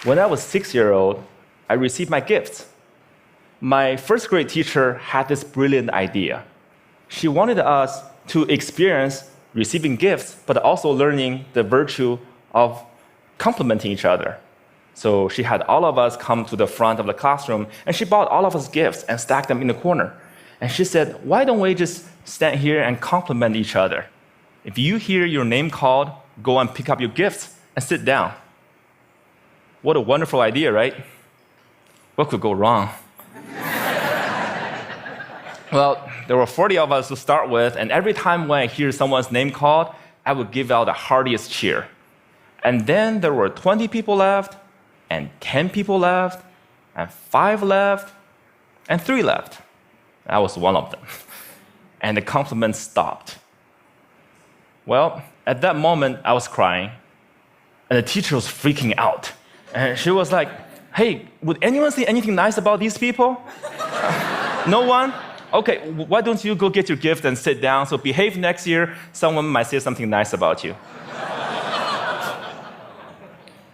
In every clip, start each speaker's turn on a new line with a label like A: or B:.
A: When I was 6-year-old, I received my gifts. My first grade teacher had this brilliant idea. She wanted us to experience receiving gifts, but also learning the virtue of complimenting each other. So she had all of us come to the front of the classroom, and she bought all of us gifts and stacked them in the corner. And she said, why don't we just stand here and compliment each other? If you hear your name called, go and pick up your gifts and sit down. What a wonderful idea, right? What could go wrong? Well, there were 40 of us to start with, and every time when I hear someone's name called, I would give out the heartiest cheer. And then there were 20 people left, and 10 people left, and 5 left, and 3 left. I was one of them. And the compliments stopped. Well, at that moment, I was crying, and the teacher was freaking out. And she was like, hey, would anyone say anything nice about these people? No one? Okay, why don't you go get your gift and sit down, so behave next year, someone might say something nice about you.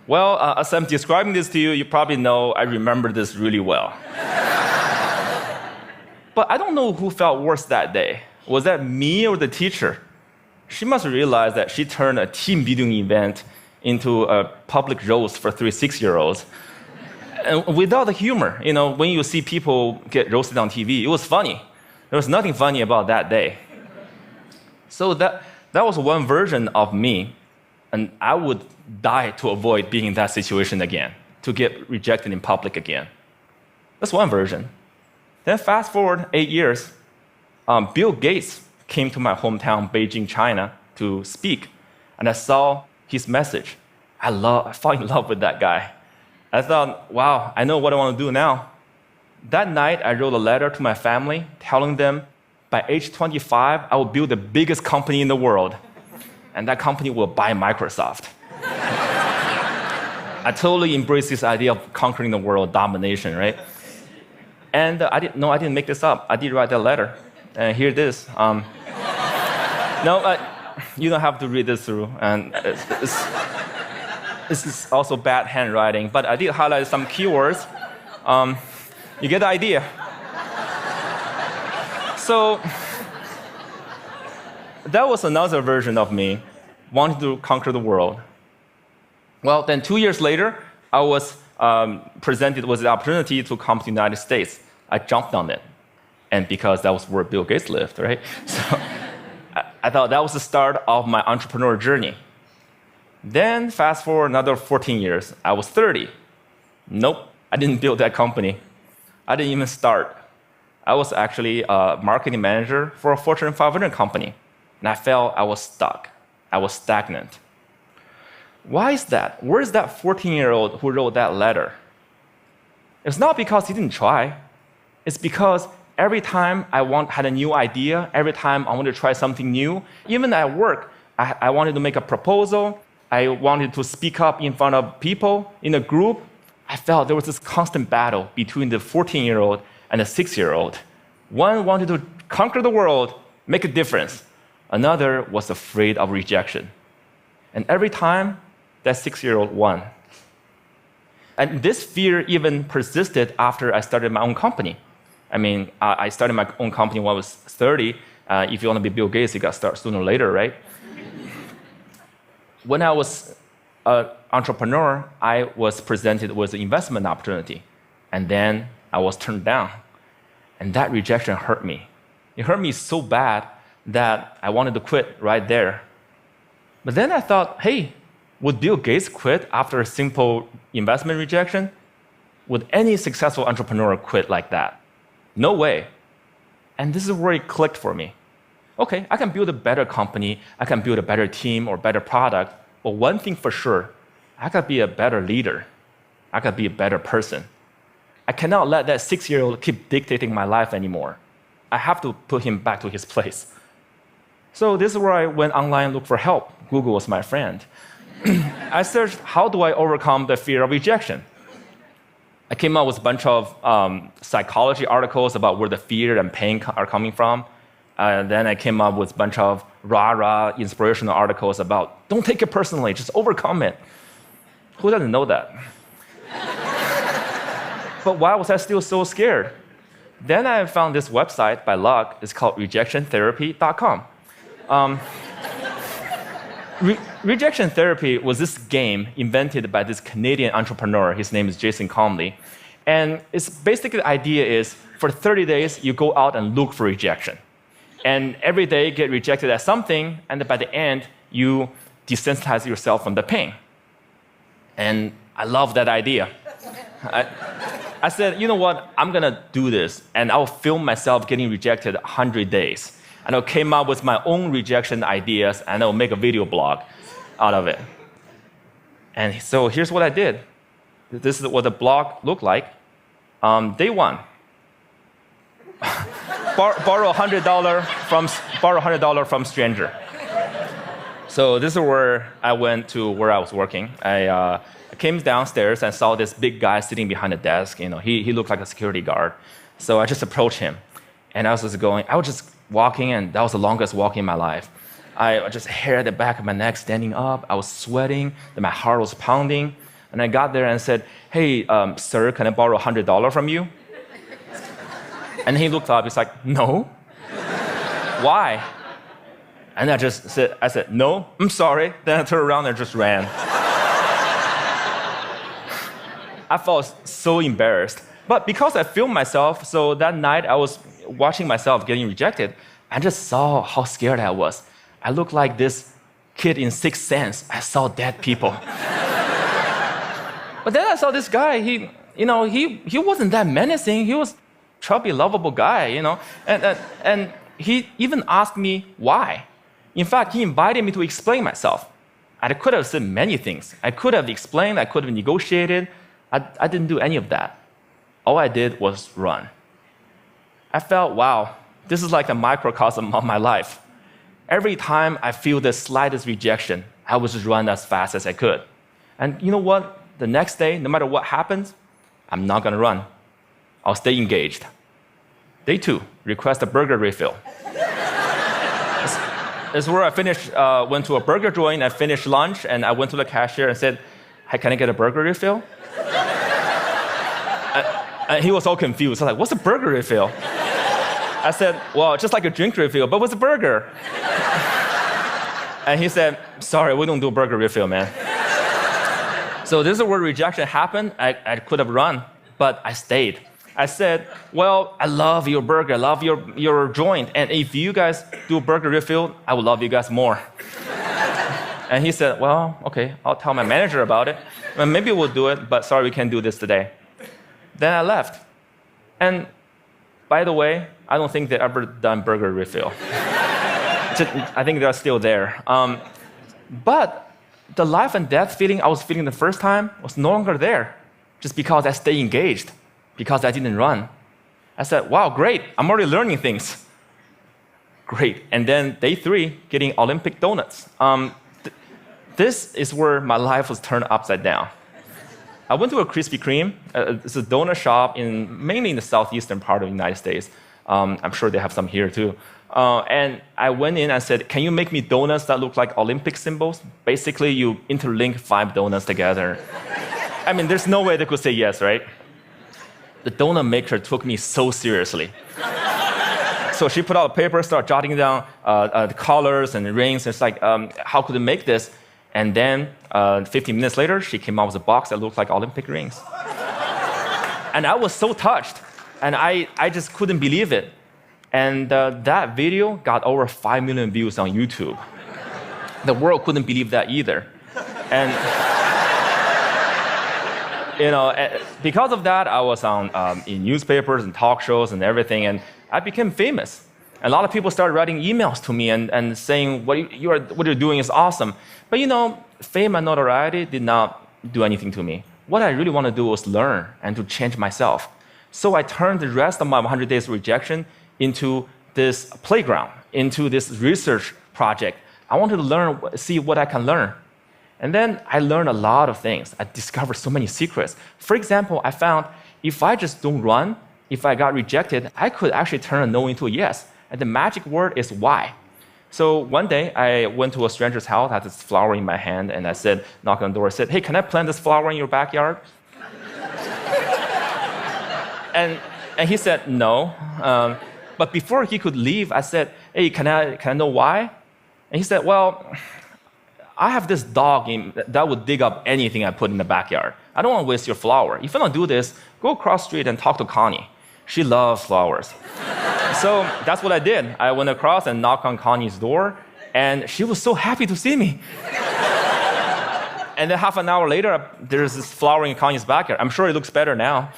A: Well, as I'm describing this to you, you probably know I remember this really well. But I don't know who felt worse that day. Was that me or the teacher? She must realize that she turned a team building event into a public roast for 3 6-year-olds. And without the humor, when you see people get roasted on TV, it was funny. There was nothing funny about that day. So that was one version of me, and I would die to avoid being in that situation again, to get rejected in public again. That's one version. Then fast forward 8 years, Bill Gates came to my hometown, Beijing, China, to speak, and I saw his message. I fell in love with that guy. I thought, wow, I know what I want to do now. That night, I wrote a letter to my family telling them by age 25, I will build the biggest company in the world, and that company will buy Microsoft. I totally embraced this idea of conquering the world, domination, right? And I didn't make this up. I did write that letter, and here it is. You don't have to read this through, and this is also bad handwriting, but I did highlight some keywords. You get the idea. So that was another version of me wanting to conquer the world. Well, then 2 years later, I was presented with the opportunity to come to the United States. I jumped on it, and because that was where Bill Gates lived, right? So I thought that was the start of my entrepreneur journey. Then fast forward another 14 years, I was 30. Nope, I didn't build that company. I didn't even start. I was actually a marketing manager for a Fortune 500 company, and I felt I was stuck. I was stagnant. Why is that? Where is that 14-year-old who wrote that letter? It's not because he didn't try. It's because every time I had a new idea, every time I wanted to try something new, even at work, I wanted to make a proposal, I wanted to speak up in front of people in a group, I felt there was this constant battle between the 14-year-old and the 6-year-old. One wanted to conquer the world, make a difference. Another was afraid of rejection. And every time, that 6-year-old won. And this fear even persisted after I started my own company. I mean, I started my own company when I was 30. If you want to be Bill Gates, you got to start sooner or later, right? When I was an entrepreneur, I was presented with an investment opportunity. And then I was turned down. And that rejection hurt me. It hurt me so bad that I wanted to quit right there. But then I thought, hey, would Bill Gates quit after a simple investment rejection? Would any successful entrepreneur quit like that? No way. And this is where it clicked for me. Okay, I can build a better company, I can build a better team or better product, but one thing for sure, I could be a better leader. I could be a better person. I cannot let that 6-year-old keep dictating my life anymore. I have to put him back to his place. So this is where I went online and looked for help. Google was my friend. I searched, how do I overcome the fear of rejection? I came up with a bunch of psychology articles about where the fear and pain are coming from. Then I came up with a bunch of rah-rah inspirational articles about, don't take it personally, just overcome it. Who doesn't know that? But why was I still so scared? Then I found this website by luck. It's called rejectiontherapy.com. Rejection therapy was this game invented by this Canadian entrepreneur. His name is Jason Comley. And it's basically the idea is for 30 days, you go out and look for rejection. And every day get rejected at something, and by the end, you desensitize yourself from the pain. And I love that idea. I said, you know what, I'm gonna do this, and I'll film myself getting rejected 100 days. And I came up with my own rejection ideas, and I'll make a video blog out of it. And so here's what I did. This is what the blog looked like. Day one. Borrow $100 from stranger. So this is where I went to where I was working. I came downstairs and saw this big guy sitting behind the desk. He looked like a security guard. So I just approached him, and I was just walking, and that was the longest walk in my life. I just hair at the back of my neck standing up. I was sweating, and my heart was pounding. And I got there and said, "Hey, sir, can I borrow $100 from you?" And he looked up. He's like, "No." Why? And I said, "No, I'm sorry." Then I turned around and just ran. I felt so embarrassed. But because I filmed myself, so that night I was watching myself getting rejected, I just saw how scared I was. I looked like this kid in Sixth Sense. I saw dead people. But then I saw this guy, he wasn't that menacing. He was a chubby, lovable guy, And he even asked me why. In fact, he invited me to explain myself. And I could have said many things. I could have explained, I could have negotiated. I didn't do any of that. All I did was run. I felt, wow, this is like a microcosm of my life. Every time I feel the slightest rejection, I would just run as fast as I could. And you know what? The next day, no matter what happens, I'm not going to run. I'll stay engaged. Day 2, request a burger refill. This is where I finished, went to a burger joint, I finished lunch, and I went to the cashier and said, "Hey, can I get a burger refill?" And he was all confused. I was like, "What's a burger refill?" I said, "Well, just like a drink refill, but what's a burger?" And he said, "Sorry, we don't do a burger refill, man." So this is where rejection happened. I could have run, but I stayed. I said, "Well, I love your burger, I love your joint, and if you guys do a burger refill, I would love you guys more." And he said, "Well, okay, I'll tell my manager about it. Well, maybe we'll do it, but sorry, we can't do this today." Then I left. And by the way, I don't think they ever done burger refill. I think they're still there. But the life and death feeling I was feeling the first time was no longer there, just because I stayed engaged, because I didn't run. I said, "Wow, great, I'm already learning things." Great. And then day 3, getting Olympic donuts. This is where my life was turned upside down. I went to a Krispy Kreme. It's a donut shop mainly in the southeastern part of the United States. I'm sure they have some here too. And I went in and said, "Can you make me donuts that look like Olympic symbols?" Basically, you interlink 5 donuts together. I mean, there's no way they could say yes, right? The donut maker took me so seriously. So she put out a paper, started jotting down the colors and the rings. It's like, how could I make this? And then 15 minutes later, she came out with a box that looked like Olympic rings. And I was so touched. And I just couldn't believe it. And that video got over 5 million views on YouTube. The world couldn't believe that either. And because of that, I was on in newspapers and talk shows and everything, and I became famous. A lot of people started writing emails to me and saying, what you're doing is awesome. But fame and notoriety did not do anything to me. What I really want to do was learn and to change myself. So I turned the rest of my 100 days of rejection into this playground, into this research project. I wanted to learn, see what I can learn. And then I learned a lot of things. I discovered so many secrets. For example, I found if I just don't run, if I got rejected, I could actually turn a no into a yes. And the magic word is why. So one day, I went to a stranger's house, I had this flower in my hand, and I said, knocked on the door, I said, "Hey, can I plant this flower in your backyard?" And he said, no. But before he could leave, I said, hey, can I know why? And he said, well, I have this dog that would dig up anything I put in the backyard. I don't want to waste your flower. If you don't do this, go across the street and talk to Connie. She loves flowers. So that's what I did. I went across and knocked on Connie's door, and she was so happy to see me. And then half an hour later, there's this flower in Connie's backyard. I'm sure it looks better now.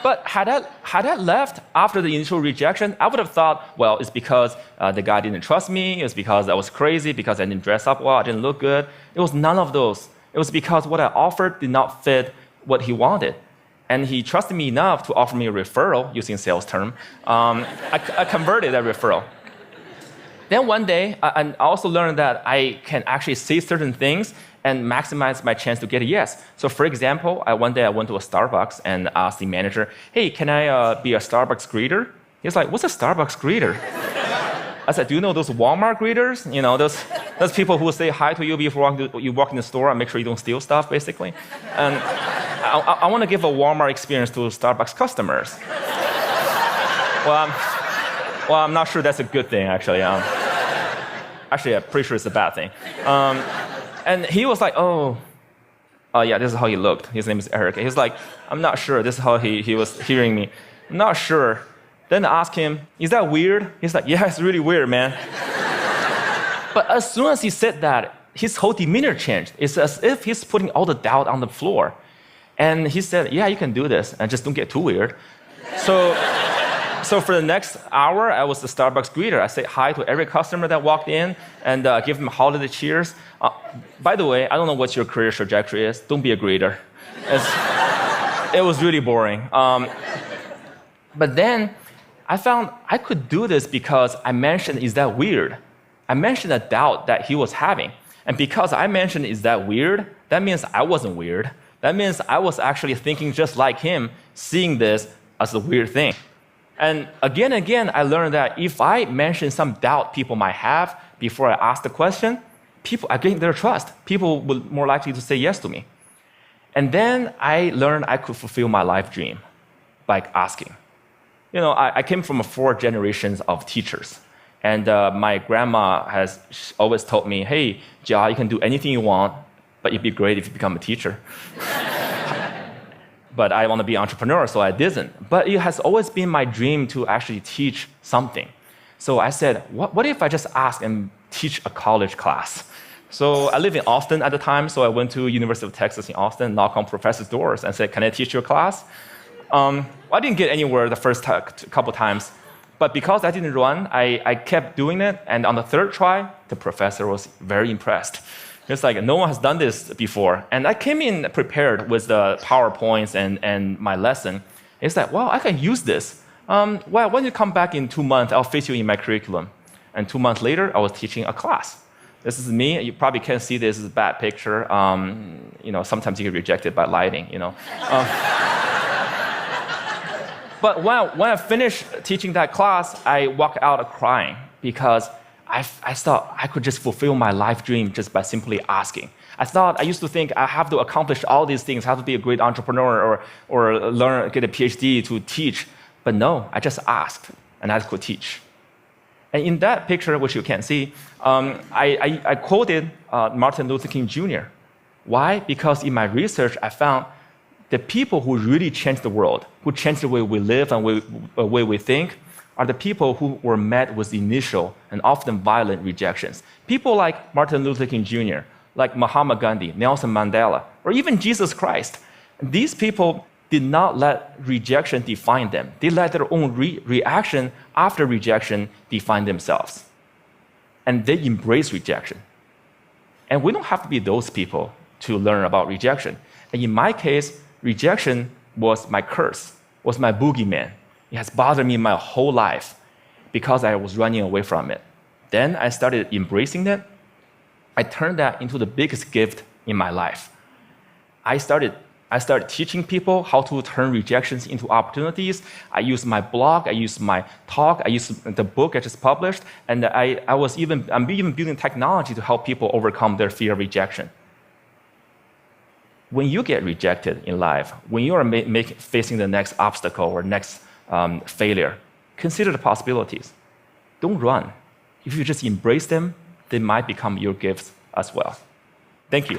A: But had I left after the initial rejection, I would have thought, well, it's because the guy didn't trust me. It's because I was crazy, because I didn't dress up well, I didn't look good. It was none of those. It was because what I offered did not fit what he wanted. And he trusted me enough to offer me a referral, using a sales term. I converted that referral. Then one day, I also learned that I can actually say certain things and maximize my chance to get a yes. So for example, one day I went to a Starbucks and asked the manager, hey, can I be a Starbucks greeter? He was like, what's a Starbucks greeter? I said, do you know those Walmart greeters? You know, those people who say hi to you before you walk in the store and make sure you don't steal stuff, basically. And I want to give a Walmart experience to Starbucks customers. Well, I'm not sure that's a good thing, actually. Actually, I'm pretty sure it's a bad thing. And he was like, oh, yeah, this is how he looked. His name is Eric. He was like, I'm not sure. This is how he was hearing me. I'm not sure. Then I asked him, is that weird? He's like, yeah, it's really weird, man. But as soon as he said that, his whole demeanor changed. It's as if he's putting all the doubt on the floor. And he said, yeah, you can do this, and just don't get too weird. So for the next hour, I was the Starbucks greeter. I said hi to every customer that walked in and give them holiday cheers. By the way, I don't know what your career trajectory is. Don't be a greeter. It was really boring. But then I found I could do this because I mentioned, is that weird? I mentioned a doubt that he was having. And because I mentioned, is that weird? That means I wasn't weird. That means I was actually thinking just like him, seeing this as a weird thing. And again, I learned that if I mention some doubt people might have before I ask the question, I gain their trust. People will more likely to say yes to me. And then I learned I could fulfill my life dream by asking. You know, I came from 4 generations of teachers. And my grandma has always told me, hey, Jia, you can do anything you want, but it'd be great if you become a teacher. But I want to be an entrepreneur, so I didn't. But it has always been my dream to actually teach something. So I said, what if I just ask and teach a college class? So I lived in Austin at the time, so I went to University of Texas in Austin, knocked on professors' doors and said, can I teach your class? I didn't get anywhere the first couple times, but because I didn't run, I kept doing it, and on the 3rd try, the professor was very impressed. It's like, no one has done this before. And I came in prepared with the PowerPoints and my lesson. It's like, well, I can use this. Well, when you come back in 2 months, I'll fit you in my curriculum. And 2 months later, I was teaching a class. This is me. You probably can't see this. This is a bad picture. You know, sometimes you get rejected by lighting, you know. But when I finished teaching that class, I walked out crying because I thought I could just fulfill my life dream just by simply asking. I used to think I have to accomplish all these things, I have to be a great entrepreneur or get a PhD to teach. But no, I just asked and I could teach. And in that picture, which you can't see, I quoted Martin Luther King Jr. Why? Because in my research, I found the people who really changed the world, who changed the way we live and the way we think, are the people who were met with initial and often violent rejections. People like Martin Luther King Jr., like Mahatma Gandhi, Nelson Mandela, or even Jesus Christ. These people did not let rejection define them. They let their own reaction after rejection define themselves. And they embrace rejection. And we don't have to be those people to learn about rejection. And in my case, rejection was my curse, was my boogeyman. It has bothered me my whole life because I was running away from it. Then I started embracing it. I turned that into the biggest gift in my life. I started teaching people how to turn rejections into opportunities. I used my blog, I used my talk, I used the book I just published, and I'm even building technology to help people overcome their fear of rejection. when you get rejected in life, when you are facing the next obstacle or next failure, consider the possibilities. Don't run. If you just embrace them, they might become your gifts as well. Thank you.